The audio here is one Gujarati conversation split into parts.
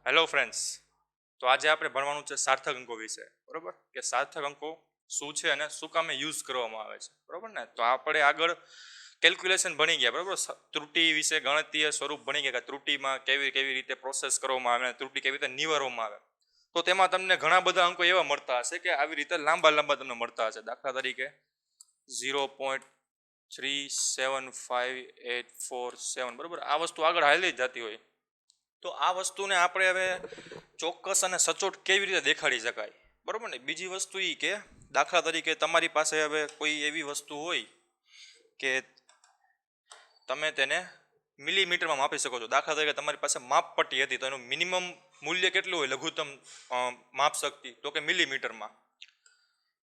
Hello friends. તો આજે આપણે ભણવાનું છે સાર્થક અંકો વિશે, બરોબર? કે સાર્થક અંકો શું છે અને શું કામે યુઝ કરવામાં આવે છે, બરોબર ને? તો આપણે આગળ કેલ્ક્યુલેશન ભણી ગયા, બરોબર? ત્રુટિ વિશે ગણતરીય સ્વરૂપ ભણી ગયા કે ત્રુટિમાં કેવી કેવી રીતે પ્રોસેસ કરવામાં આવે અને ત્રુટિ કેવી રીતે નિવારવામાં આવે. તો તેમાં તમને ઘણા બધા અંકો એવા મળતા હશે કે આવી રીતે લાંબા લાંબા તમને મળતા હશે. દાખલા તરીકે 0.375847, બરોબર? આ વસ્તુ આગળ હાલી જ જતી હોય. તો આ વસ્તુને આપણે હવે ચોક્કસ અને સચોટ કેવી રીતે દેખાડી શકાય, બરોબર ને? બીજી વસ્તુ એ કે દાખલા તરીકે તમારી પાસે હવે કોઈ એવી વસ્તુ હોય કે તમે તેને મિલીમીટરમાં માપી શકો છો. દાખલા તરીકે તમારી પાસે માપપટ્ટી હતી, તો એનું મિનિમમ મૂલ્ય કેટલું હોય, લઘુત્તમ માપ શક્તિ? તો કે મિલીમીટરમાં.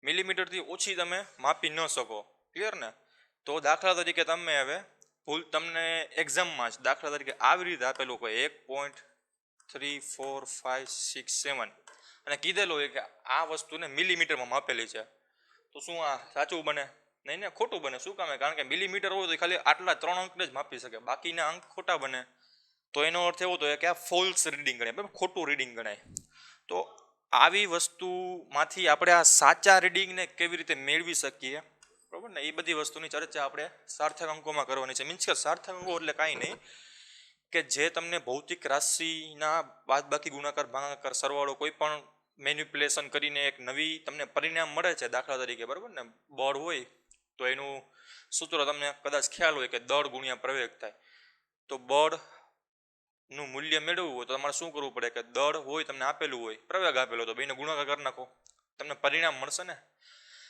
મિલીમીટરથી ઓછી તમે માપી ન શકો, ક્લિયર ને? તો દાખલા તરીકે તમે હવે ભૂલ તમને એક્ઝામમાં જ દાખલા તરીકે આવી રીતે આપેલું હોય 1.3456 અને કીધેલું હોય કે આ વસ્તુને મિલીમીટરમાં માપેલી છે, તો શું આ સાચું બને? નહીં ને, ખોટું બને. શું કામે? કારણ કે મિલીમીટર હોય તો ખાલી આટલા 3 અંકને જ માપી શકે, બાકીના અંક ખોટા બને. તો એનો અર્થ એવો થાય કે આ ફોલ્સ રીડિંગ ગણાય, ખોટું રીડિંગ ગણાય. તો આવી વસ્તુમાંથી આપણે આ સાચા રીડિંગને કેવી રીતે મેળવી શકીએ, બરોબર ને? એ બધી વસ્તુની ચર્ચા આપણે સાર્થક અંકોમાં કરવાની છે. મીન્સ કે સાર્થક અંકો એટલે કાંઈ નહીં કે જે તમને ભૌતિક રાશિના બાદબાકી, ગુણાકાર, ભાગાકાર, સરવાળો કોઈ પણ મેન્યુપ્યુલેશન કરીને એક નવી તમને પરિણામ મળે છે. દાખલા તરીકે, બરોબર ને, બળ હોય તો એનું સૂત્ર તમને કદાચ ખ્યાલ હોય કે દળ ગુણ્યા પ્રવેગ થાય. તો બળનું મૂલ્ય મેળવવું હોય તો તમારે શું કરવું પડે કે દળ હોય તમને આપેલું હોય, પ્રવેગ આપેલો, તો બેને ગુણાકાર કરી નાખો, તમને પરિણામ મળશે ને?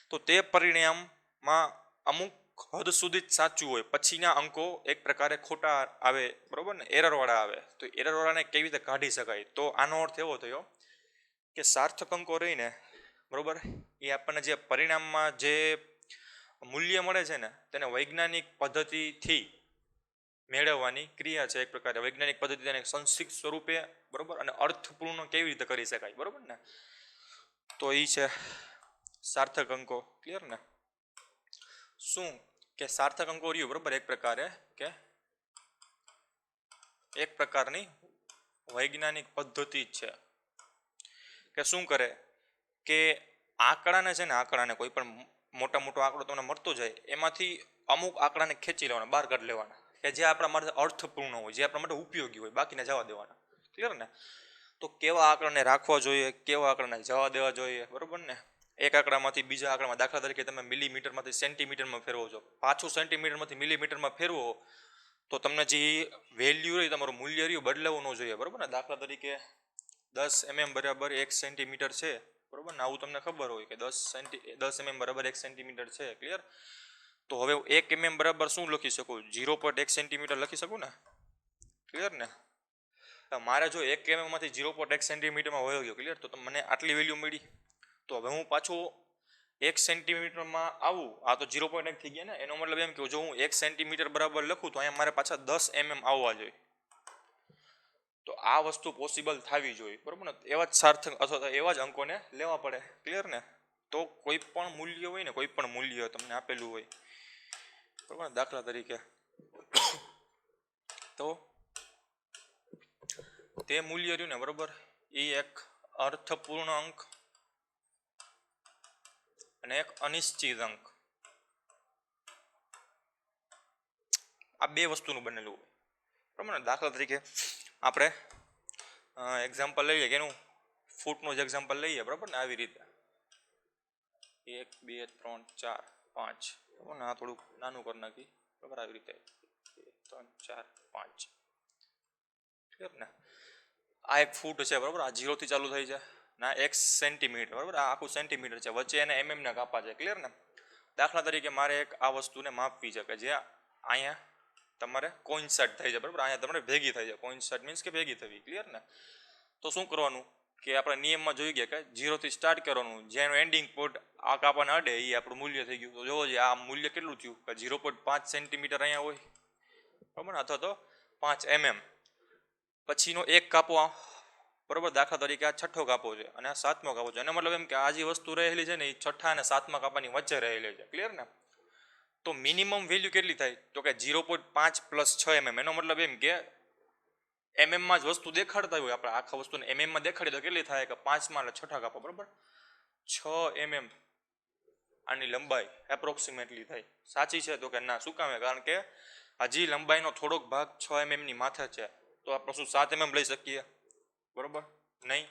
તો તે પરિણામમાં અમુક હદ સુધી જ સાચું હોય, પછીના અંકો એક પ્રકારે ખોટા આવે, બરોબર ને, એરરવાળા આવે. તો એરરવાળાને કેવી રીતે કાઢી શકાય? તો આનો અર્થ એવો થયો કે સાર્થક અંકો રહીને, બરોબર, એ આપણને જે પરિણામમાં જે મૂલ્ય મળે છે ને તેને વૈજ્ઞાનિક પદ્ધતિથી મેળવવાની ક્રિયા છે. એક પ્રકારે વૈજ્ઞાનિક પદ્ધતિ તેને સંક્ષિપ્ત સ્વરૂપે, બરોબર, અને અર્થપૂર્ણ કેવી રીતે કરી શકાય, બરોબર ને? તો એ છે સાર્થક અંકો, ક્લિયર ને? શું કે સાર્થક અંકો રહ્યું, બરોબર, એક પ્રકારની વૈજ્ઞાનિક પદ્ધતિ જ છે કે શું કરે કે આંકડાને છે ને, આંકડાને કોઈ પણ મોટા મોટો આંકડો તમને મળતો જાય એમાંથી અમુક આંકડાને ખેંચી લેવાના, બહાર કાઢી લેવાના કે જે આપણા માટે અર્થપૂર્ણ હોય, જે આપણા માટે ઉપયોગી હોય, બાકીને જવા દેવાના, ક્લિયર ને? તો કેવા આંકડાને રાખવા જોઈએ, કેવા આંકડાને જવા દેવા જોઈએ, બરોબર ને? એક આંકડામાંથી બીજા આંકડામાં, દાખલા તરીકે તમે મિલીમીટરમાંથી સેન્ટીમીટરમાં ફેરવો છો, પાછું સેન્ટીમીટરમાંથી મિલીમીટરમાં ફેરવો તો તમને જે વેલ્યુ રહી, તમારું મૂલ્ય રહ્યું, બદલાવું ન જોઈએ, બરોબર ને? દાખલા તરીકે 10 mm બરાબર 1 સેન્ટીમીટર છે, બરોબર ને? આવું તમને ખબર હોય કે 10 mm બરાબર 1 સેન્ટીમીટર છે, ક્લિયર? તો હવે 1 mm બરાબર શું લખી શકું? 0.1 સેન્ટીમીટર લખી શકું ને, ક્લિયર ને? મારે જો 1 mm માંથી 0.1 સેન્ટીમીટરમાં વયો ગયો, ક્લિયર? તો મને આટલી વેલ્યુ મળી. તો હવે હું પાછું 1 સેન્ટીમીટરમાં આવું, આ તો 0.1 થઈ ગયા ને. એનો મતલબ એમ કે જો હું 1 સેન્ટીમીટર બરાબર લખું તો અહીંયા મારે પાછા 10 mm આવવા જોઈએ. તો આ વસ્તુ પોસિબલ થવી જોઈએ, બરોબર ને? એવા જ સાર્થક અથવા એવા જ અંકોને લેવા પડે, ક્લિયર ને? તો કોઈ પણ મૂલ્ય હોય ને, કોઈ પણ મૂલ્ય તમને આપેલું હોય, બરોબર ને, દાખલા તરીકે, તો તે મૂલ્ય રહ્યું ને, બરોબર, એ એક અર્થપૂર્ણ અંક અને એક અનિશ્ચિત અંક, આ બે વસ્તુનું બનેલું હોય, બરોબર ને? દાખલા તરીકે આપણે એક્ઝામ્પલ લઈએ કે એનું ફૂટનું જ એક્ઝામ્પલ લઈએ, બરોબર ને? આવી રીતે 1 2 3 4 5, બરોબર ને? આ થોડુંક નાનું કરી નાખી, બરોબર? આવી રીતે 1 3 4 5, ક્લિયર ને? આ એક ફૂટ છે, બરોબર? આ 0 થી ચાલુ થઈ છે ના 1 સેન્ટીમીટર, બરોબર? આ આખું સેન્ટીમીટર છે, વચ્ચે એને mm ના કાપા છે, ક્લિયર ને? દાખલા તરીકે મારે એક આ વસ્તુને માપવી છે કે જે અહીંયા તમારે કોઇન્સાઇડ થઈ છે, બરોબર? અહીંયા તમારે ભેગી થઈ છે. કોઇન્સાઇડ મીન્સ કે ભેગી થવી, ક્લિયર ને? તો શું કરવાનું કે આપણે નિયમમાં જોઈ ગયા કે 0 થી સ્ટાર્ટ કરવાનું, જેનું એન્ડિંગ પોઈન્ટ આ કાપાને અડે એ આપણું મૂલ્ય થઈ ગયું. તો જોવો જોઈએ આ મૂલ્ય કેટલું થયું કે 0.5 સેન્ટીમીટર અહીંયા હોય, બરોબર ને? અથવા તો 5 mm. પછીનો એક કાપો, બરોબર? દાખલા તરીકે આ છઠ્ઠો કાપો છે અને આ સાતમો કાપો છે. એનો મતલબ એમ કે આ જે વસ્તુ રહેલી છે ને એ છઠ્ઠા અને સાતમા કાપાની વચ્ચે રહેલી છે, ક્લિયર ને? તો મિનિમમ વેલ્યુ કેટલી થાય? તો કે 0.5 + 6 mm. એનો મતલબ એમ કે MM માં જ વસ્તુ દેખાડતા હોય, આપણે આખા વસ્તુને MM માં દેખાડી તો કેટલી થાય કે 5 માં એટલે છઠ્ઠા કાપો, બરાબર. 6 mm આની લંબાઈ એપ્રોક્સિમેટલી થાય. સાચી છે તો કે ના? શું કામ? કારણ કે હજી લંબાઈનો થોડોક ભાગ 6 mm ની માથે છે, તો આપણે શું 7 mm લઈ શકીએ? બરોબર નહીં,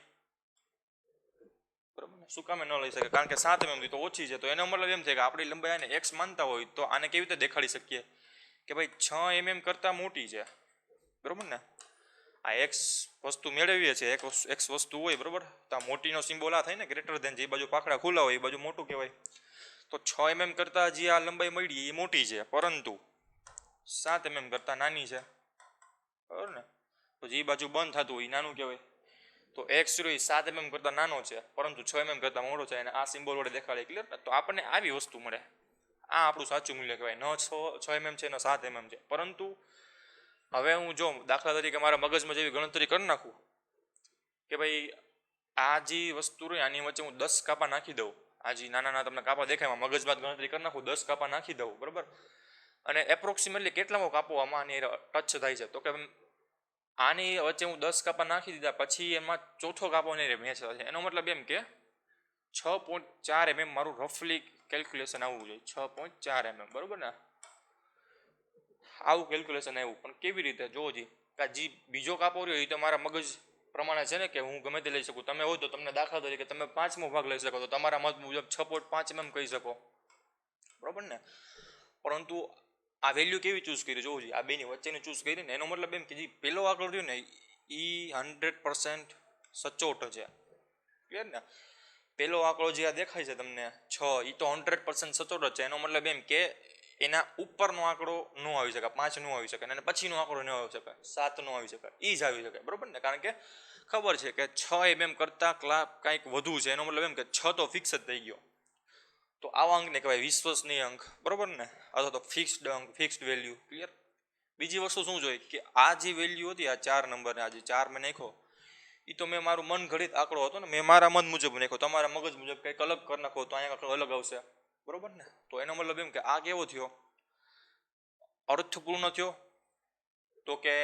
બરોબર. શું કામે ન લઈ શકે? કારણ કે 7 mm તો ઓછી છે. તો એનો મતલબ એમ થાય કે આપણી લંબાઈ આને x માનતા હોય તો આને કેવી રીતે દેખાડી શકીએ કે ભાઈ 6 mm કરતાં મોટી છે, બરોબર ને? આ x વસ્તુ મેળવીએ છીએ, x વસ્તુ હોય, બરોબર. તો આ મોટીનો સિમ્બોલ આ થાય ને, ગ્રેટર ધેન. જે બાજુ પાખડા ખુલ્લા હોય એ બાજુ મોટું કહેવાય. તો 6 mm કરતાં જે આ લંબાઈ મળી એ મોટી છે, પરંતુ 7 mm કરતાં નાની છે, બરાબર ને? તો જે બાજુ બંધ થતું હોય એ નાનું કહેવાય. તો x એ 7 mm કરતાં નાનો છે, પરંતુ 6 mm કરતાં મોટો છે, અને આ સિમ્બોલ વડે દેખાડે. ક્લિયર? તો આપણને આવી વસ્તુ મળે. આ આપણું સાચું મૂલ્ય કહેવાય. ન 6 mm છે, ન 7 mm છે. પરંતુ હવે હું જો દાખલા તરીકે મારા મગજમાં જેવી ગણતરી કરી નાખું કે ભાઈ આ જે વસ્તુ રહી આની વચ્ચે હું 10 કાપા નાખી દઉં, આ જે નાના નાના તમને કાપા દેખાય, મગજમાં ગણતરી કરી નાખું, 10 કાપા નાખી દઉં, બરાબર. અને એપ્રોક્સિમેટલી કેટલામો કાપો આમાં આની ટચ થાય છે? તો કે આની વચ્ચે હું 10 કાપા નાખી દીધા, પછી એમાં ચોથો કાપો નહીં મેચ છે. એનો મતલબ એમ કે 6.4 mm મારું રફલી કેલ્ક્યુલેશન આવવું જોઈએ. 6.4 mm, બરોબર ને? આવું કેલ્ક્યુલેશન આવ્યું. પણ કેવી રીતે? જોજી, જે બીજો કાપો રહ્યો એ તો મારા મગજ પ્રમાણે છે ને, કે હું ગમે તે લઈ શકું. તમે હોય તો તમને દાખલા તરીકે તમે 5મો ભાગ લઈ શકો, તો તમારા મત મુજબ 6.5 mm કહી શકો, બરોબર ને? પરંતુ આ વેલ્યુ કેવી ચૂઝ કરી? જોજી, આ બેની વચ્ચેની ચૂઝ કરી ને, એનો મતલબ એમ કે જે પેલો આંકડો રહ્યો ને એ 100% સચોટ છે. ક્લિયર ને? પેલો આંકડો જે આ દેખાય છે તમને 6, એ તો 100% સચોટ જ છે. એનો મતલબ એમ કે એના ઉપરનો આંકડો ન આવી શકે, 5 ન આવી શકે, અને પછીનો આંકડો ન આવી શકે, 7 ન આવી શકે, એ જ આવી શકે, બરોબર ને? કારણ કે ખબર છે કે 6 mm કરતાં કંઈક વધુ છે. એનો મતલબ એમ કે 6 તો ફિક્સ જ થઈ ગયો. તો આવા અંકને કહેવાય વિશ્વસનીય અંક, બરોબર ને? અથવા તો ફિક્સ્ડ અંક, ફિક્સ્ડ વેલ્યુ. ક્લિયર? બીજી વસ્તુ શું જોઈએ કે આ જે વેલ્યુ હતી, આ 4 નંબરને આ જે 4 મેં નાખ્યો, એ તો મેં મારું મન ઘડિત આંકડો હતો ને, મેં મારા મન મુજબ નાખ્યો. તમારા મગજ મુજબ કંઈક અલગ કરી નાખો તો અહીંયા આંકડો અલગ આવશે, બરોબર ને? તો એનો મતલબ એમ કે આ કેવો થયો? અર્થપૂર્ણ થયો તો કે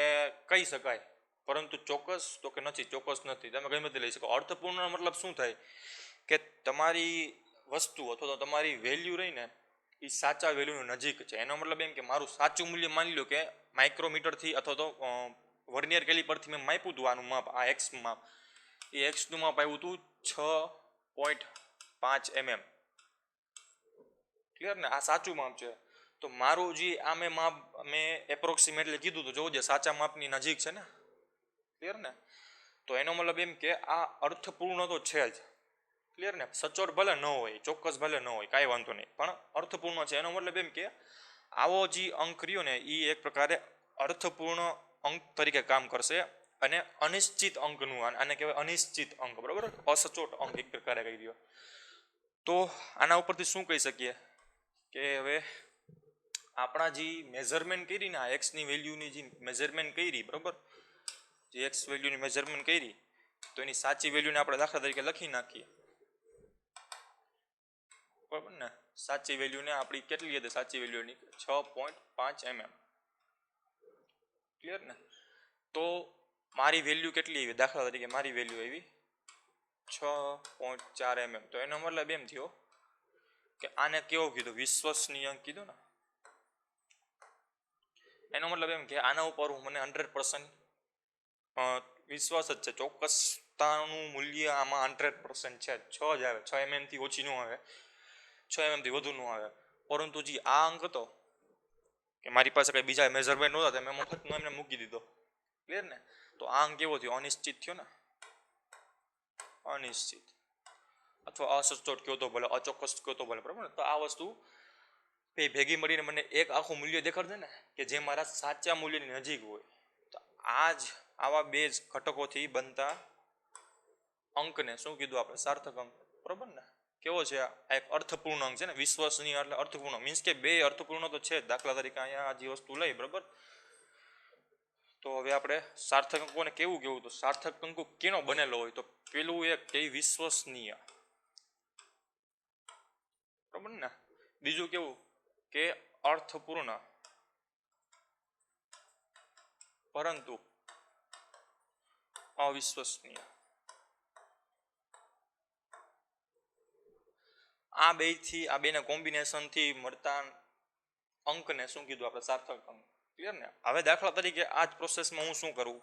કહી શકાય, પરંતુ ચોક્કસ તો કે નથી, ચોક્કસ નથી. તમે ગમે તે લઈ શકો. અર્થપૂર્ણ મતલબ શું થાય કે તમારી વસ્તુ અથવા તો તમારી વેલ્યુ રહી ને એ સાચા વેલ્યુની નજીક છે. એનો મતલબ એમ કે મારું સાચું મૂલ્ય માની લો કે માઇક્રોમીટરથી અથવા તો વર્નિયર કેલિપરથી મેં માપ્યું હતું આનું માપ, આ એક્સ માપ, એ એક્સનું માપ આવ્યું હતું 6.5 mm. ક્લિયર ને? આ સાચું માપ છે. તો મારું જે આ માપ મેં એપ્રોક્સિમેટલી કીધું તો જોજો સાચા માપની નજીક છે ને. ક્લિયર ને? તો એનો મતલબ એમ કે આ અર્થપૂર્ણ તો છે જ. ક્લિયર ને? સચોટ ભલે ન હોય, ચોક્કસ ભલે ન હોય, કાંઈ વાંધો નહીં, પણ અર્થપૂર્ણ છે. એનો મતલબ એમ કે આવો જે અંક રહ્યો ને એ એક પ્રકારે અર્થપૂર્ણ અંક તરીકે કામ કરશે, અને અનિશ્ચિત અંકનું આને કહેવાય અનિશ્ચિત અંક, બરાબર? અસચોટ અંક એક પ્રકારે કહી દો. તો આના ઉપરથી શું કહી શકીએ કે હવે આપણા જે મેઝરમેન્ટ કરી ને, આ એક્સની વેલ્યુની જે મેઝરમેન્ટ કરી, બરાબર, જે એક્સ વેલ્યુની મેઝરમેન્ટ કરી, તો એની સાચી વેલ્યુને આપણે દાખલા તરીકે લખી નાખીએ, બરાબર ને? સાચી વેલ્યુને આપણી કેટલી હતી? સાચી વેલ્યુની 6.5 mm. ક્લિયર ને? તો મારી વેલ્યુ કેટલી આવી? દાખલા તરીકે મારી વેલ્યુ આવી 6.4 mm. તો એનો મતલબ એમ થયો કે આને કેવો કીધું? વિશ્વસનીય અંક કીધું ને. એનો મતલબ એમ કે આના ઉપર મને 100% વિશ્વાસ જ છે, ચોક્કસતાનું મૂલ્ય આમાં 100% છે. 6 જ આવે, 6 mm થી ઓછી ન આવે, 6 mm થી વધુ ન આવે. પરંતુ જે આ અંક હતો કે મારી પાસે કઈ બીજા મેઝરમેન્ટ નહોતા, મેં મફતનો એમને મૂકી દીધો. ક્લિયર ને? તો આ અંક કેવો થયો? અનિશ્ચિત થયો ને. અનિશ્ચિત અથવા અસચોટ કયો તો ભલે, અચોક્કસ કયો તો ભલે, બરાબર? તો આ વસ્તુ ભેગી મળીને મને એક આખું મૂલ્ય દેખાડશે ને કે જે મારા સાચા મૂલ્યની નજીક હોય. તો આ જ આવા બે જ ઘટકોથી બનતા અંકને શું કીધું આપણે? સાર્થક અંક, બરાબર ને? કેવો છે? આ એક અર્થપૂર્ણ અંક છે ને. વિશ્વસનીય એટલે અર્થપૂર્ણ, મીન્સ કે બે અર્થપૂર્ણ તો છે. દાખલા તરીકે અહીંયા આ જે વસ્તુ લઈ, બરાબર, તો હવે આપણે સાર્થક અંકોને કેવું કેવું? તો સાર્થક અંકો કેનો બનેલો હોય? તો પેલું એક કે વિશ્વસનીય, બરાબર ને? બીજું કેવું કે અર્થપૂર્ણ, પરંતુ અવિશ્વસનીય. આ બેના કોમ્બિનેશનથી મળતા અંકને શું કીધું આપણે? સાર્થક અંક. ક્લિયર ને? હવે દાખલા તરીકે આ જ પ્રોસેસમાં હું શું કરું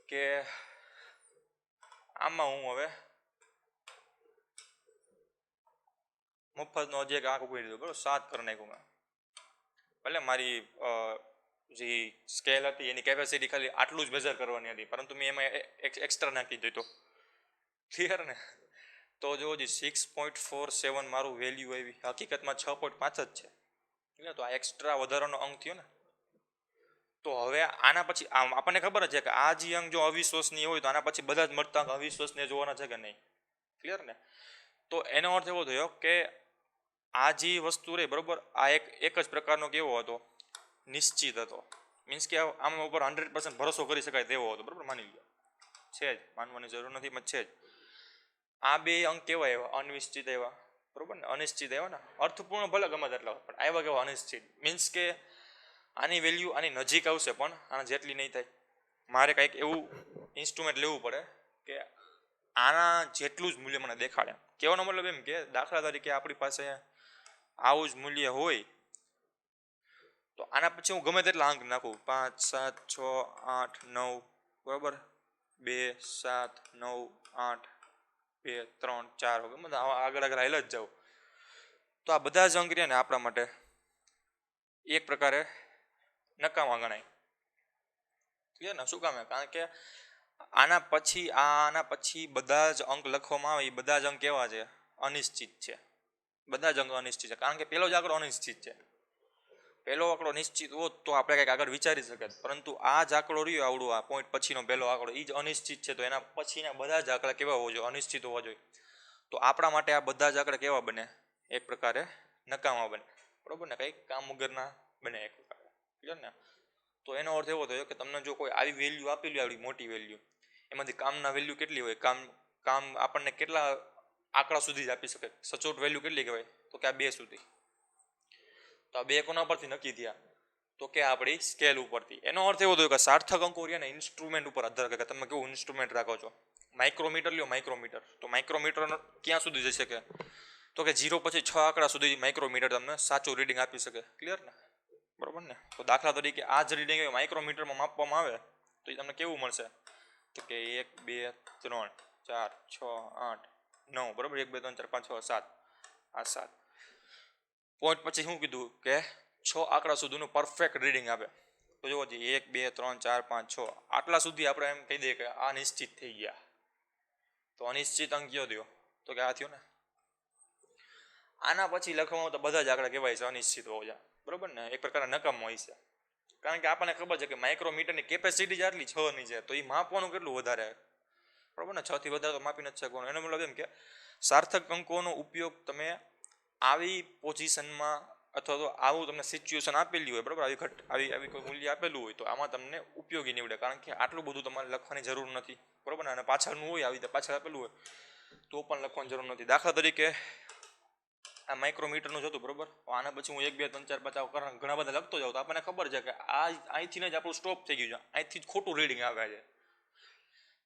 કે આમાં હું હવે મફતનો જે આંક ઉભી દીધો બરાબર, 7 કરી નાખ્યું મેં. ભલે મારી જે સ્કેલ હતી એની કેપેસિટી ખાલી આટલું જ મેઝર કરવાની હતી, પરંતુ મેં એમાં એક્સ્ટ્રા નાખી દીધો. ક્લિયર ને? તો જો 6.47 મારું વેલ્યુ આવી, હકીકતમાં 6.5 જ છે. તો આ એક્સ્ટ્રા વધારાનો અંક થયો ને. તો હવે આના પછી આપણને ખબર જ છે કે આ જે અંક જો અવિશ્વસનીય હોય તો આના પછી બધા જ મળતા અંક અવિશ્વસનીય જોવાના છે કે નહીં? ક્લિયર ને? તો એનો અર્થ એવો થયો કે આ જે વસ્તુ રહી બરોબર, આ એક જ પ્રકારનો કેવો હતો? નિશ્ચિત હતો. મીન્સ કે આમાં ઉપર 100% ભરોસો કરી શકાય તેવો હતો. બરોબર, માની લો છે જ, માનવાની જરૂર નથી, છે જ. આ બે અંક કેવા આવ્યા? અનિશ્ચિત આવ્યા. બરોબર ને? અનિશ્ચિત આવ્યા ને. અર્થપૂર્ણ ભલે ગમે તેટલા પણ આવ્યા કેવા? અનિશ્ચિત. મીન્સ કે આની વેલ્યુ આની નજીક આવશે પણ આના જેટલી નહીં થાય. મારે કંઈક એવું ઇન્સ્ટ્રુમેન્ટ લેવું પડે કે આના જેટલું જ મૂલ્ય મને દેખાડે. કહેવાનો મતલબ એમ કે દાખલા તરીકે આપણી પાસે આવું જ મૂલ્ય હોય તો આના પછી હું ગમે તેટલા અંક નાખું, 5 7 6 8 9, બરાબર, 2 7 9 8 2 3 4, ગમે આગળ હાલ જ જાઉં તો આ બધા જ અંક રહ્યા ને આપણા માટે એક પ્રકારે નકામા ગણાય. ક્લિયર ને? શું કામ? કારણ કે આના પછી બધા જ અંક લખવામાં આવે એ બધા જ અંક કેવા છે? અનિશ્ચિત છે. બધા જ અંક અનિશ્ચિત છે. કારણ કે પેલો જ આંકડો અનિશ્ચિત છે. પહેલો આંકડો નિશ્ચિત હોત તો આપણે કંઈક આગળ વિચારી શકીએ, પરંતુ આ જ આંકડો રહ્યો આવડું, આ પોઈન્ટ પછીનો પહેલો આંકડો એ જ અનિશ્ચિત છે. તો એના પછીના બધા જ આંકડા કેવા હોવા જોઈએ? અનિશ્ચિત હોવા જોઈએ. તો આપણા માટે આ બધા જ આંકડા કેવા બને? એક પ્રકારે નકામા બને. બરોબર ને? કંઈક કામ વગરના બને એક પ્રકારે. ક્લિયર ને? તો એનો અર્થ એવો થયો કે તમને જો કોઈ આવી વેલ્યુ આપેલી, આવડી મોટી વેલ્યુ, એમાંથી કામના વેલ્યુ કેટલી હોય? કામ આપણને કેટલા આંકડા સુધી જ આપી શકે? સચોટ વેલ્યુ કેટલી કહેવાય? તો કે આ 2 સુધી. તો આ 2 કોના પરથી નક્કી થયા? તો કે આપણી સ્કેલ ઉપરથી. એનો અર્થ એવો થયો કે સાર્થક અંકો રહ્યા ને ઇન્સ્ટ્રુમેન્ટ ઉપર આધાર કરે કે તમે કેવું ઇન્સ્ટ્રુમેન્ટ રાખો છો. માઇક્રોમીટર લ્યો, માઇક્રોમીટર. તો માઇક્રોમીટર ક્યાં સુધી જઈ શકે? તો કે 0 પછી 6 આંકડા સુધી માઇક્રોમીટર તમને સાચું રીડિંગ આપી શકે. ક્લિયર ને? બરોબર ને? તો દાખલા તરીકે આ જ રીડિંગ માઇક્રોમીટરમાં માપવામાં આવે તો એ તમને કેવું મળશે? તો કે 1 2 3 4 6 8 9, બરોબર, 1 2 3 4 5 6 7, આ 7 પોઈન્ટ પછી શું કીધું કે 6 આંકડા સુધીનું પરફેક્ટ રીડિંગ આપે. તો જુઓ 1 2 3 4 5 6 આટલા સુધી આપણે એમ કહી દઈએ કે આ નિશ્ચિત થઈ ગયા. તો અનિશ્ચિત અંક કયો થયો? તો કે આ થયો ને. આના પછી લખવામાં તો બધા જ આંકડા કહેવાય છે અનિશ્ચિત હોવા જોઈએ. બરોબર ને? એક પ્રકારના નકામો હોય છે. કારણ કે આપણને ખબર છે કે માઇક્રોમીટરની કેપેસિટી જ આટલી 6 ની છે, તો એ માપવાનું કેટલું વધારે? બરોબર ને? 6 થી વધારે તો માપી નથી શકવાનું. એનો મતલબ એમ કે સાર્થક અંકોનો ઉપયોગ તમે આવી પોઝિશનમાં અથવા તો આવું તમને સિચ્યુએશન આપેલી હોય, બરાબર, આવી કોઈ મૂલ્ય આપેલું હોય તો આમાં તમને ઉપયોગી નીવડે. કારણ કે આટલું બધું તમારે લખવાની જરૂર નથી. બરોબર ને? અને પાછળનું હોય, આવી રીતે પાછળ આપેલું હોય તો પણ લખવાની જરૂર નથી. દાખલા તરીકે આ માઇક્રોમીટરનું જ હતું, બરોબર. આના પછી હું 1 2 3 4 5 ઘણા બધા લખતો જાઉં તો આપણને ખબર છે કે અહીંથી જ આપણું સ્ટોપ થઈ ગયું છે. અહીંથી જ ખોટું રીડિંગ આવે છે.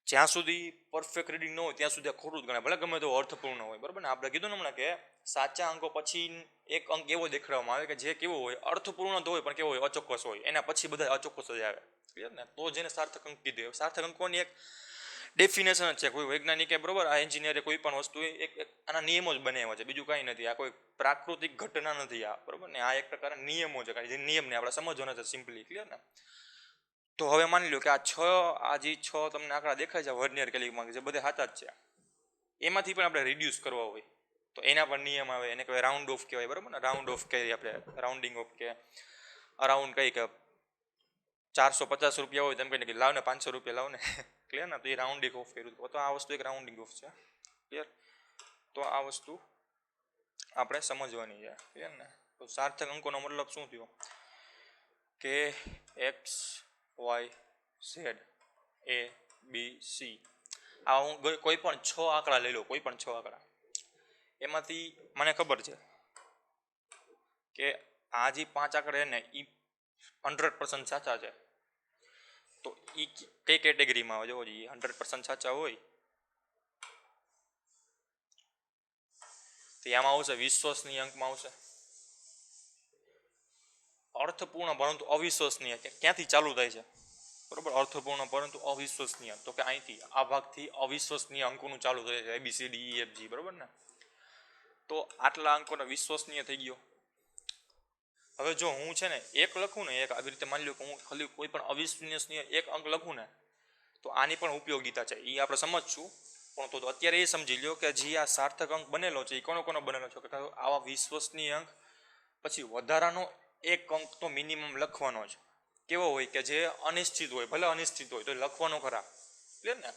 જ્યાં સુધી પરફેક્ટ રીડિંગ ન હોય ત્યાં સુધી આ ખોટું જ ગણાય, ભલે ગમે તો અર્થપૂર્ણ હોય. બરાબર ને? આપણે કીધું ને હમણાં કે સાચા અંકો પછી એક અંક એવો દેખાડવામાં આવે કે જે કેવો હોય? અર્થપૂર્ણ તો હોય પણ કેવો હોય? અચોક્કસ હોય. એના પછી બધા અચોક્કસ જ આવે. ક્લિયર ને? તો જેને સાર્થક અંક કીધું. સાર્થક અંકોની એક ડેફિનેશન જ છે. કોઈ વૈજ્ઞાનિકે, બરોબર, આ એન્જિનિયરે કોઈ પણ વસ્તુ એક આના નિયમો જ બનાવ્યા છે, બીજું કાંઈ નથી. આ કોઈ પ્રાકૃતિક ઘટના નથી આ. બરોબર ને? આ એક પ્રકારના નિયમો છે. જે નિયમને આપણે સમજવાના છે સિમ્પલી. ક્લિયર ને? તો હવે માની લો કે આ જે 6 તમને આંકડા દેખાય છે વર્નિયર કેલિપરમાં, જે બધા સાચા જ છે, એમાંથી પણ આપણે રિડ્યુસ કરવા હોય તો એના પર નિયમ આવે. એને કહેવાય રાઉન્ડ ઓફ કહેવાય. બરાબર ને? રાઉન્ડ ઓફ કહીએ આપણે, રાઉન્ડિંગ ઓફ કે અરાઉન્ડ કઈ કે 450 રૂપિયા હોય તેમ કહીને કે લાવ ને 500 રૂપિયા લાવ ને. ક્લિયર ને? તો એ રાઉન્ડિંગ ઓફ કર્યું. તો આ વસ્તુ એક રાઉન્ડિંગ ઓફ છે. ક્લિયર? તો આ વસ્તુ આપણે સમજવાની છે. ક્લિયર ને? તો સાર્થક અંકોનો મતલબ શું થયો કે એક્સ વાય ઝેડ એ બી સી, આ હું કોઈ પણ 6 આંકડા લઈ લો, કોઈ પણ 6 આંકડા, એમાંથી મને ખબર છે કે આ જે 5 આંકડા ને એ 100% સાચા છે. તો એ કઈ કેટેગરીમાં આવે? જોવો જોઈએ 100% સાચા હોય તો આમાં આવશે વિશ્વસનીય અંકમાં આવશે અર્થપૂર્ણ પરંતુ અવિશ્વસનીય. ક્યાંથી ચાલુ થાય છે? બરોબર, અર્થપૂર્ણ પરંતુ અવિશ્વસનીય, તો કે અહીંથી આ ભાગથી અવિશ્વસનીય અંકોનું ચાલુ થાય છે ABCDEFG, બરોબર ને? તો આટલા અંકોનો વિશ્વસનીય થઈ ગયો. હવે જો હું છે ને એક લખું ને, એક આવી રીતે માની લો કે હું ખાલી કોઈ પણ અવિશ્વસનીય એક અંક લખું ને, તો આની પણ ઉપયોગિતા છે, એ આપણે સમજશું. પણ તો અત્યારે એ સમજી લો કે જે આ સાર્થક અંક બનેલો છે એ કોનો બનેલો છે? કે આવા વિશ્વસનીય અંક પછી વધારાનો એક અંક તો મિનિમમ લખવાનો છે. કેવો હોય? કે જે અનિશ્ચિત હોય, ભલે અનિશ્ચિત હોય તો લખવાનો ખરા, ક્લિયર ને?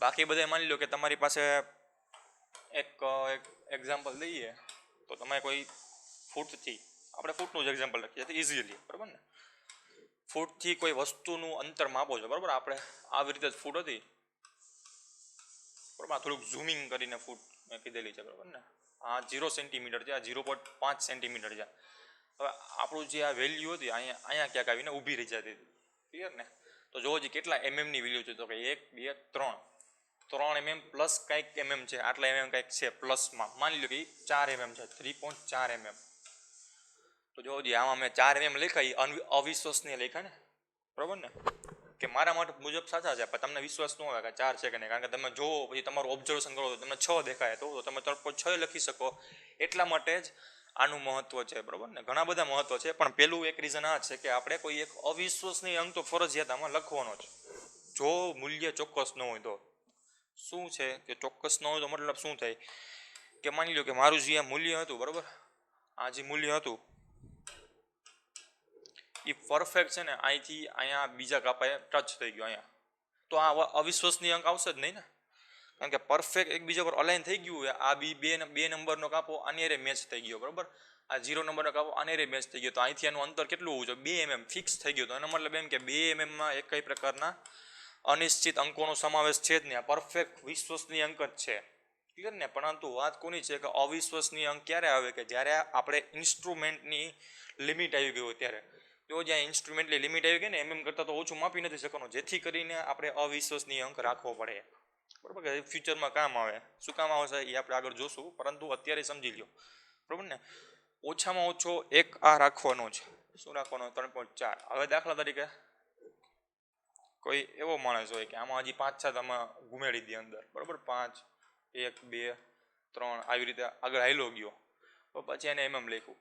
બાકી બધા માની લો કે તમારી પાસે એક એક્ઝામ્પલ લઈએ તો તમે કોઈ ફૂટથી, આપણે ફૂટનું જ એક્ઝામ્પલ લખીએ તો ઇઝીલી, બરાબર ને? ફૂટથી કોઈ વસ્તુનું અંતર માપો છો, બરાબર? આપણે આવી રીતે જ ફૂટ હતી, બરાબર? થોડુંક ઝૂમિંગ કરીને ફૂટ મેં કીધેલી છે, બરાબર ને? આ 0 સેન્ટીમીટર છે, આ 0.5 સેન્ટીમીટર છે. હવે આપણું જે આ વેલ્યુ હતી અહીંયા ક્યાંક આવીને ઊભી રહી જતી હતી, ક્લિયર ને? તો જોવો જે કેટલા એમએમની વેલ્યુ છે, તો કે 1 2 3 mm પ્લસ કંઈક mm છે, આટલા mm કંઈક છે પ્લસમાં, માની લો કે 4 mm છે, 3.4 mm. તો જોવો જી આમાં મેં 4 mm લખ્યા, એ અવિશ્વસનીય લખ્યા ને, બરાબર ને? કે મારા માટે મુજબ સાચા છે, પણ તમને વિશ્વાસ ન આવે કે 4 છે કે નહીં, કારણ કે તમે જોવો પછી તમારું ઓબ્ઝર્વેશન કરો તો તમને 6 દેખાય, તો તમે 3.6 લખી શકો. એટલા માટે જ આનું મહત્વ છે, બરાબર ને? ઘણા બધા મહત્વ છે, પણ પેલું એક રીઝન આ છે કે આપણે કોઈ એક અવિશ્વસનીય અંક તો ફરજિયાત આમાં લખવાનો છે. જો મૂલ્ય ચોક્કસ ન હોય તો શું છે કે ચોક્કસ ન હોય તો મતલબ શું થાય? કે માની લો કે મારું જે આ મૂલ્ય હતું, બરાબર, આ જે મૂલ્ય હતું એ પરફેક્ટ છે ને, અહીંથી અહીંયા બીજા કાપાએ ટચ થઈ ગયો અહીંયા, તો આ અવિશ્વસનીય અંક આવશે જ નહીં ને, કારણ કે પરફેક્ટ એકબીજા પર અલાઈન થઈ ગયું હોય. આ બે નંબરનો કાપો આની હારે મેચ થઈ ગયો, બરાબર? આ 0 નંબરનો કાપો આની હારે મેચ થઈ ગયો, તો અહીંથી આનું અંતર કેટલું હોવું જોઈએ? 2 mm ફિક્સ થઈ ગયું. તો એનો મતલબ એમ કે 2 mm માં એક કઈ પ્રકારના અનિશ્ચિત અંકોનો સમાવેશ છે જ નહીં, આ પરફેક્ટ વિશ્વસનીય અંક જ છે, ક્લિયર ને? પરંતુ વાત કોની છે કે અવિશ્વસનીય અંક ક્યારે આવે? કે જ્યારે આપણે ઇન્સ્ટ્રુમેન્ટની લિમિટ આવી ગઈ હોય ત્યારે. તો જ્યાં ઇન્સ્ટ્રુમેન્ટની લિમિટ આવી ગઈ ને, mm કરતાં તો ઓછું માપી નથી શકવાનું, જેથી કરીને આપણે અવિશ્વસનીય અંક રાખવો પડે, બરાબર? કે ફ્યુચરમાં કામ આવે. શું કામ આવશે એ આપણે આગળ જોશું, પરંતુ અત્યારે સમજી લો, બરાબર ને? ઓછામાં ઓછો એક આ રાખવાનો છે. શું રાખવાનો? 3.4. હવે દાખલા તરીકે કોઈ એવો માણસ હોય કે આમાં હજી 5 આમાં ઘુમેડી દે અંદર, બરાબર? 5 1 2 3 આવી રીતે આગળ હાલ્યો ગયો, તો પછી એને mm લખ્યું,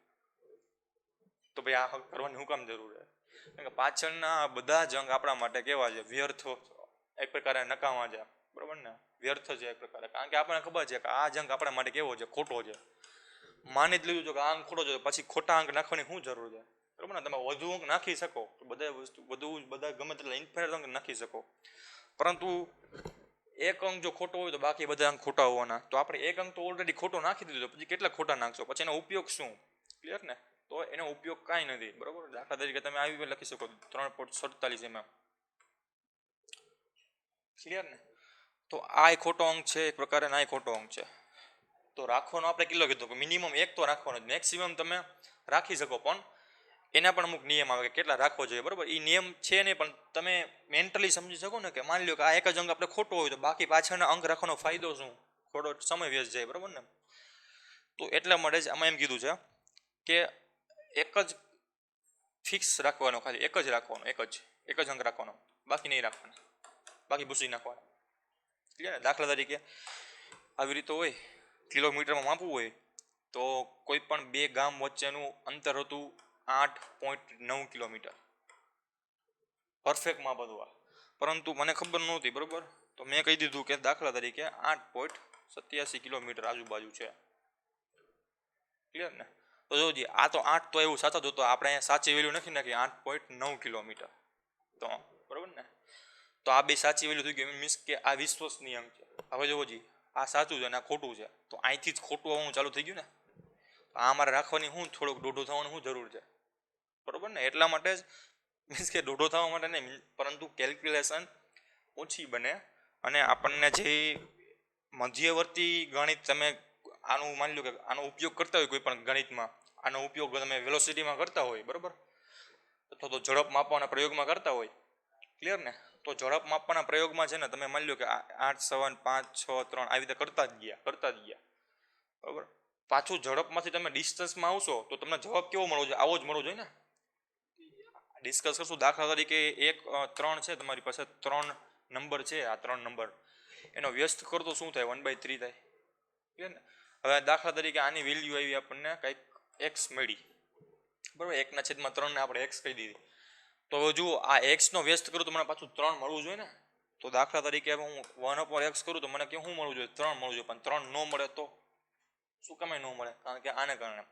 તો ભાઈ આ કરવાની શું કામ જરૂર છે? કારણ કે પાછળના બધા જ અંક આપણા માટે કેવા છે? વ્યર્થ, એક પ્રકારે નકામા છે, બરાબર ને? વ્યર્થ છે એક પ્રકારે, કારણ કે આપણને ખબર છે કે આ અંક આપણા માટે કેવો છે? ખોટો છે. માની જ લીધું છે કે આ અંક ખોટો છે, પછી ખોટા અંક નાખવાની શું જરૂર છે? બરાબર ને? તમે વધુ અંક નાખી શકો, બધા ગમે તેટલા ઇન્ફિનિટ અંક નાખી શકો, પરંતુ એક અંક જો ખોટો હોય તો બાકી બધા અંક ખોટા હોવાના. તો આપણે એક અંક તો ઓલરેડી ખોટો નાખી દીધો, પછી કેટલા ખોટા નાખશો? પછી એનો ઉપયોગ શું? ક્લિયર ને? તો એનો ઉપયોગ કાંઈ નથી, બરાબર? દાખલા તરીકે તમે આવી લખી શકો 3.47 mm, ક્લિયર ને? તો આ ખોટો અંક છે એક પ્રકારે, આ ખોટો અંક છે. તો રાખવાનો આપણે કેટલો કીધો? કે મિનિમમ એક તો રાખવાનો, મેક્સિમમ તમે રાખી શકો, પણ એના પણ અમુક નિયમ આવે કે કેટલા રાખવો જોઈએ, બરાબર? એ નિયમ છે નહીં, પણ તમે મેન્ટલી સમજી શકો ને કે માની લો કે આ એક જ અંક આપણે ખોટો હોય તો બાકી પાછળના અંક રાખવાનો ફાયદો શું? થોડો સમય વ્યસ્ત જાય, બરાબર ને? તો એટલા માટે જ આમાં એમ કીધું છે કે એક જ ફિક્સ રાખવાનો, ખાલી એક જ રાખવાનો, એક જ અંક રાખવાનો, બાકી નહીં રાખવાનો, બાકી ભૂસી નાખવાનો, ક્લિયર? દાખલા તરીકે આવી રીતે હોય, કિલોમીટરમાં માપવું હોય તો કોઈ પણ બે ગામ વચ્ચેનું અંતર હતું 8.9 કિલોમીટર, પરફેક્ટ માપ હતું આ, પરંતુ મને ખબર નહોતી, બરાબર? તો મેં કહી દીધું કે દાખલા તરીકે 8.87 કિલોમીટર આજુબાજુ છે, ક્લિયર ને? તો જોજી આ તો 8 તો એવું સાચો જ હતો, આપણે અહીંયા સાચી વેલ્યુ નથી નાખી 8.9 કિલોમીટર, તો બરાબર ને? તો આ બે સાચી વેલ્યુ થઈ ગઈ, મીન્સ કે આ વિશ્વસનીય અંક છે. હવે જોવો જી આ સાચું છે અને આ ખોટું છે, તો અહીંથી જ ખોટું આવવાનું ચાલુ થઈ ગયું ને. આ મારે રાખવાની શું થોડુંક દોઢું થવાનું શું જરૂર છે, બરાબર ને? એટલા માટે જ મીન્સ કે દોઢો થવા માટે નહીં, પરંતુ કેલ્ક્યુલેશન ઓછી બને અને આપણને જે મધ્યવર્તી ગણિત, તમે આનું માની લો કે આનો ઉપયોગ કરતા હોય કોઈ પણ ગણિતમાં, આનો ઉપયોગ તમે વેલોસિટીમાં કરતા હોય, બરાબર? અથવા તો ઝડપ માપવાના પ્રયોગમાં કરતા હોય, ક્લિયર ને? તો ઝડપ માપવાના પ્રયોગમાં છે ને તમે માની લો કે 8 7 5 6 3 આવી રીતે કરતા જ ગયા બરાબર. પાછું ઝડપમાંથી તમે ડિસ્ટન્સમાં આવશો તો તમને જવાબ કેવો મળવો જોઈએ? આવો જ મળવો જોઈએ ને. ડિસ્કસ કરશું. દાખલા તરીકે 3 છે તમારી પાસે, 3 નંબર છે. આ 3 નંબર એનો વ્યસ્ત કરો તો શું થાય? 1/3 થાય. ક્લિયર ને? હવે દાખલા તરીકે આની વેલ્યુ આવી આપણને કંઈક x મળી બરાબર. 1/3 ને આપણે x કહી દીધી. તો હવે જુઓ આ x નો વ્યસ્ત કરું તો મને પાછું 3 મળવું જોઈએ ને. તો દાખલા તરીકે હું 1/x કરું તો મને શું મળવું જોઈએ? 3 મળવું જોઈએ. પણ 3 ન મળે તો શું કામે ન મળે? કારણ કે આને કારણે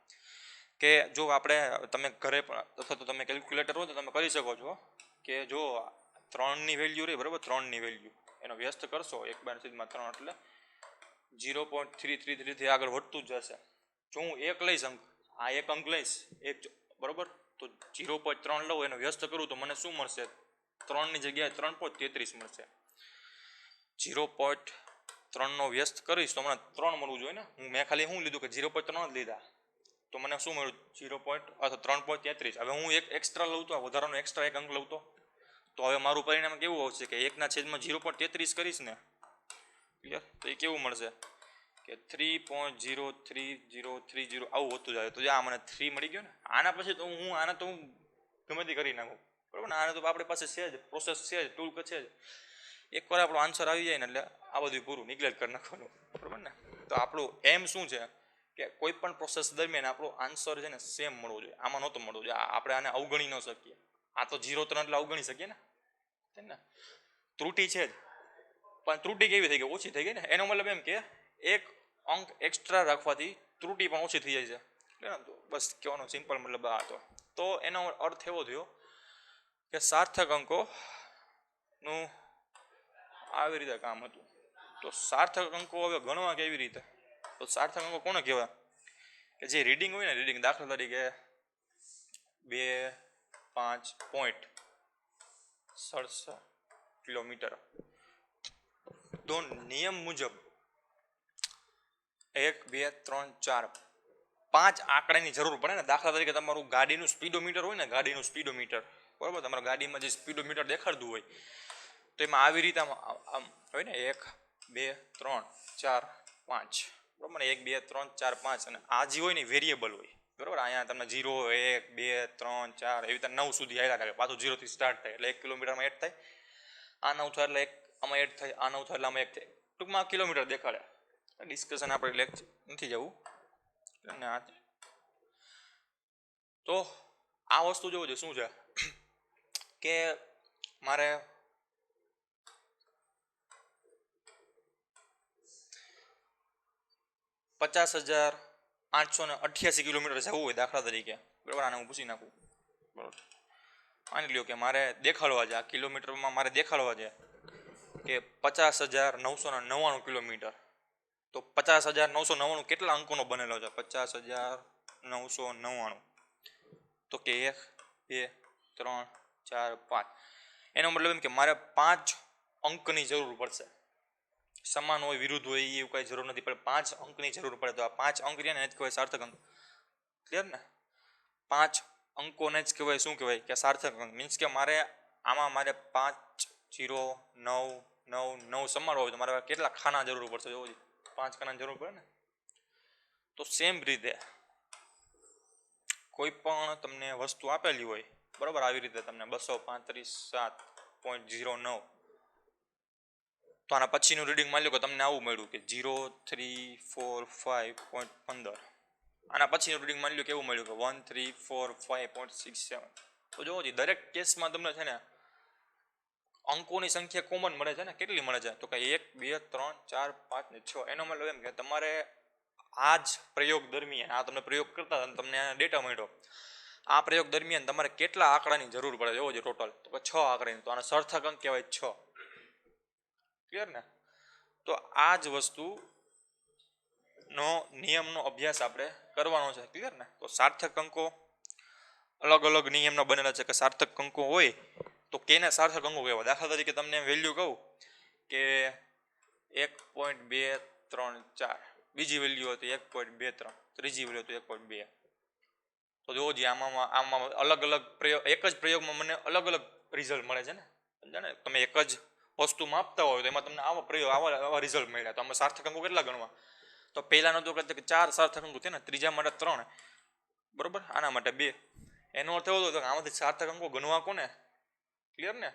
કે જો આપણે તમે ઘરે પણ અથવા તો તમે કેલ્ક્યુલેટર હોય તો તમે કરી શકો છો કે જો 3ની વેલ્યુ રહી બરાબર, 3ની વેલ્યુ એનો વ્યસ્ત કરશો 1/3 એટલે 0.333 થી આગળ વધતું જ જશે. જો હું એક લઈશ અંક, આ એક અંક લઈશ એક બરાબર, તો 0.3 લઉં એનો વ્યસ્ત કરું તો મને શું મળશે? 3ની જગ્યાએ 3.33 મળશે. 0.3 નો વ્યસ્ત કરીશ તો મને 3 મળવું જોઈએ ને. મેં ખાલી શું લીધું કે 0.3 જ લીધા તો મને શું મળ્યું? 3.33. હવે હું એક એક્સ્ટ્રા લઉં તો વધારાનો એક્સ્ટ્રા એક અંક લઉં તો હવે મારું પરિણામ કેવું આવશે કે 1/0.33 કરીશ ને, ક્લિયર? તો એ કેવું મળશે કે 3.03030 આવું હોતું જાય. તો આ મને 3 મળી ગયો ને. આના પછી તો હું ગમે તે કરી નાખું બરાબર ને. આને તો આપણી પાસે છે જ, પ્રોસેસ છે જ, ટૂલ છે જ. એકવાર આપણો આન્સર આવી જાય ને એટલે આ બધું પૂરું, નિગ્લેક્ટ કરી નાખવાનું બરાબર ને. તો આપણું એમ શું છે કે કોઈ પણ પ્રોસેસ દરમિયાન આપણો આન્સર છે ને સેમ મળવો જોઈએ. આમાં નહોતો મળવો જોઈએ. આપણે આને અવગણી ન શકીએ. આ તો 0.3 એટલે અવગણી શકીએ ને. ત્રુટિ છે જ, પણ ત્રુટિ કેવી થઈ ગઈ? ઓછી થઈ ગઈ ને. એનો મતલબ એમ કે એક અંક એક્સ્ટ્રા રાખવાથી ત્રુટિ પણ ઓછી થઈ જાય છે. બસ કહેવાનો સિમ્પલ મતલબ આ હતો. તો એનો અર્થ એવો થયો કે સાર્થક અંકોનું આવી રીતે કામ હતું. તો સાર્થક અંકો હવે ગણવા કેવી રીતે? તો સાર્થક અંકો કોને કહેવાય? કે જે રીડિંગ હોય ને, રીડિંગ દાખલા તરીકે 2 5.67 કિલોમીટર. તો નિયમ મુજબ 1 2 3 4 5 આંકડાની જરૂર પડે ને. દાખલા તરીકે તમારું ગાડીનું સ્પીડોમીટર હોય ને, ગાડીનું સ્પીડોમીટર બરાબર, તમારા ગાડીમાં જે સ્પીડોમીટર દેખાડતું હોય તો એમાં આવી રીતે આમ હોય ને 1 2 3 4 5 બરાબર ને. 1 2 3 4 5 અને આ જે હોય ને વેરિયેબલ હોય બરાબર. અહીંયા તમને 0 1 2 3 4 એવી રીતે 9 સુધી આવ્યા કરે. પાછું 0 થી સ્ટાર્ટ થાય એટલે 1 કિલોમીટરમાં એડ થાય. આ 9 થાય એટલે આમાં એડ થાય, આ 9 થાય એટલે આમાં 1 થાય. ટૂંકમાં કિલોમીટર દેખાડે. ડિસ્કશન આપણે લેક્ચર નથી જવું. તો આ વસ્તુ જોવું છે શું છે કે મારે $50,888 કિલોમીટર જવું હોય દાખલા તરીકે બરાબર. આને હું પૂછી નાખું બરાબર. માની લ્યો કે મારે દેખાડવા છે આ કિલોમીટરમાં, મારે દેખાડવા છે કે 50,999 કિલોમીટર. તો 50,999 કેટલા અંકોનો બનેલો છે? 50,999 તો કે 1 2 3 4 5. એનો મતલબ એમ કે મારે 5 અંકની જરૂર પડશે. સમાન હોય વિરુદ્ધ હોય એવું કઈ જરૂર નથી, પણ 5 અંકની જરૂર પડે. તો આ 5 અંક રહ્યા ને જ કહેવાય સાર્થક અંક. ક્લિયર ને? 5 અંકોને જ કહેવાય શું કહેવાય કે સાર્થક અંક. મીન્સ કે મારે 5 0 9 9 9 સમાન હોય તો મારે કેટલા ખાના જરૂર પડશે? જોવો 5 ખાનાની જરૂર પડે ને. તો સેમ રીતે કોઈ પણ તમને વસ્તુ આપેલી હોય બરાબર, આવી રીતે તમને 235.7.09 તો આના પછીનું રીડિંગ માની લો કે તમને આવું મળ્યું કે 0345.15. આના પછીનું રીડિંગ માની લો કેવું મળ્યું કે 1345.67. તો જોવો દરેક કેસમાં તમને છે ને અંકોની સંખ્યા કોમન મળે છે ને. કેટલી મળે છે? તો કે 1 2 3 4 5 ને 6. એનો મતલબ એમ કે તમારે આ જ પ્રયોગ દરમિયાન, આ તમે પ્રયોગ કરતા હતા તમને ડેટા મળ્યો, આ પ્રયોગ દરમિયાન તમારે કેટલા આંકડાની જરૂર પડે જોવો ટોટલ? તો કે 6 આંકડાની. તો આનો સાર્થક અંક કહેવાય 6. ક્લિયર ને? તો આ જ વસ્તુનો નિયમનો અભ્યાસ આપણે કરવાનો છે. ક્લિયર ને? તો સાર્થક અંકો અલગ અલગ નિયમના બનેલા છે કે સાર્થક અંકો હોય તો કેને સાર્થક અંકો કહેવાય. દાખલા તરીકે તમને વેલ્યુ કહું કે 1.234, બીજી વેલ્યુ હતી 1.23, ત્રીજી વેલ્યુ હતી 1.2. તો જોવો આમાં અલગ અલગ પ્રયોગ, એક જ પ્રયોગમાં મને અલગ અલગ રિઝલ્ટ મળે છે ને. સમજ્યા ને? તમે એક જ વસ્તુ માપતા હોય તો એમાં તમને આવા પ્રયોગ આવા રિઝલ્ટ મળ્યા. તો આમાં સાર્થક અંકો કેટલા ગણવા? તો પહેલાનો તો કહેતા કે 4 સાર્થક અંકો છે ને, ત્રીજા માટે 3, બરોબર, આના માટે 2. એનો અર્થ એવો હતો કે આમાંથી સાર્થક અંકો ગણવા કોને? ક્લિયર ને?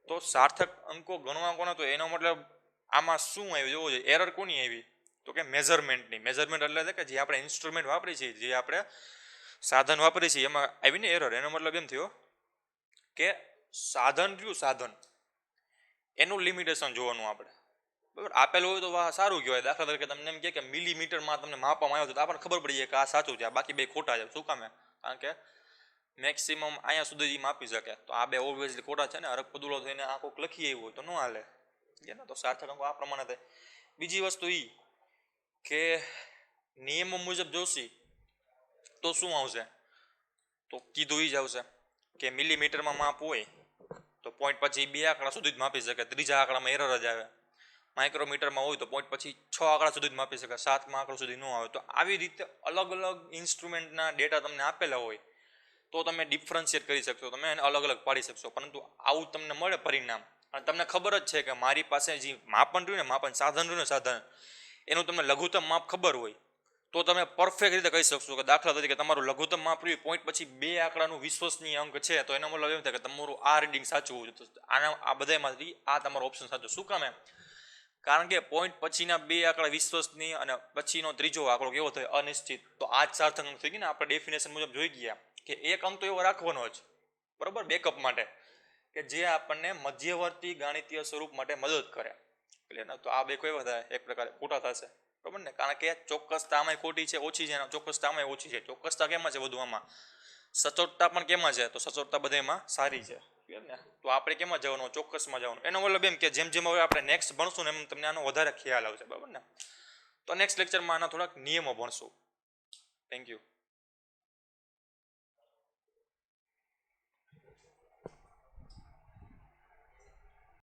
તો સાર્થક અંકો ગણવા કોને, તો એનો મતલબ આમાં શું આવ્યું જોવો જોઈએ. એરર કોની આવી? તો કે મેઝરમેન્ટની. મેઝરમેન્ટ એટલે કે જે આપણે ઇન્સ્ટ્રુમેન્ટ વાપરીએ છીએ, જે આપણે સાધન વાપરીએ છીએ, એમાં આવીને એરર. એનો મતલબ એમ થયો કે સાધન રહ્યું, સાધન એનું લિમિટેશન જોવાનું આપણે, બરાબર. આપેલું હોય તો વાહ સારું કહેવાય. દાખલા તરીકે તમને એમ કે મિલીમીટરમાં તમને માપવામાં આવ્યો તો આપણને ખબર પડી જાય કે આ સાચું છે, આ બાકી બે ખોટા છે. શું કામે? કારણ કે મેક્સિમમ અહીંયા સુધી માપી શકે. તો આ બે ઓબ્વિયસલી ખોટા છે ને. અરક પદુલો થઈને આ કોક લખી આવ્યું હોય તો ન હાલે. ને તો સાર્થક અંકો આ પ્રમાણે થાય. બીજી વસ્તુ એ કે નિયમો મુજબ જોશી તો શું આવશે? તો કીધું એ જ આવશે કે મિલીમીટરમાં માપ હોય તો પોઈન્ટ પછી 2 આંકડા સુધી જ માપી શકે, ત્રીજા આંકડામાં એરર જ આવે. માઇક્રોમીટરમાં હોય તો પોઈન્ટ પછી 6 આંકડા સુધી જ માપી શકે, 7મા આંકડા સુધી ન આવે. તો આવી રીતે અલગ અલગ ઇન્સ્ટ્રુમેન્ટના ડેટા તમને આપેલા હોય તો તમે ડિફરન્શિએટ કરી શકશો, તમે એને અલગ અલગ પાડી શકશો. પરંતુ આવું તમને મળે પરિણામ અને તમને ખબર જ છે કે મારી પાસે જે માપન રહ્યું ને, માપન સાધન રહ્યું ને, સાધન એનું તમને લઘુત્તમ માપ ખબર હોય તો તમે પરફેક્ટ રીતે કહી શકશો કે દાખલા તરીકે તમારું લઘુત્તમ માપ રહ્યું પોઈન્ટ પછી 2 આંકડાનું વિશ્વસનીય અંક છે, તો એનો મતલબ એમ થાય કે તમારું આ રીડિંગ સાચું હોય. આના આ બધામાંથી આ તમારો ઓપ્શન સાચો. શું કામ એમ? કારણ કે પોઈન્ટ પછીના 2 આંકડા વિશ્વસનીય અને પછીનો ત્રીજો આંકડો કેવો થાય? અનિશ્ચિત. તો આ જ સાર્થક અંક થઈ ગઈ ને. આપણે ડેફિનેશન મુજબ જોઈ ગયા કે એક અંક તો એવો રાખવાનો જ, બરોબર, બેકઅપ માટે, કે જે આપણને મધ્યવર્તી ગાણિતીય સ્વરૂપ માટે મદદ કરે. એટલે ને તો આ બે કેવા થાય? એક પ્રકારે ખોટા થશે, બરોબર ને? કારણ કે ચોક્કસતા આમાં ખોટી છે, ઓછી છે, ચોક્કસતા આમાં ઓછી છે. ચોક્કસતા કેમાં છે? બધું આમાં. સચોટતા પણ કેમાં છે? તો સચોટતા બધામાં સારી છે, ક્લિયર ને? તો આપણે કેમાં જવાનું? ચોક્કસમાં જવાનું. એનો મતલબ એમ કે જેમ જેમ હવે આપણે નેક્સ્ટ ભણશું ને એમ તમને આનો વધારે ખ્યાલ આવશે, બરાબર ને? તો નેક્સ્ટ લેક્ચરમાં આના થોડાક નિયમો ભણશું. Thank you.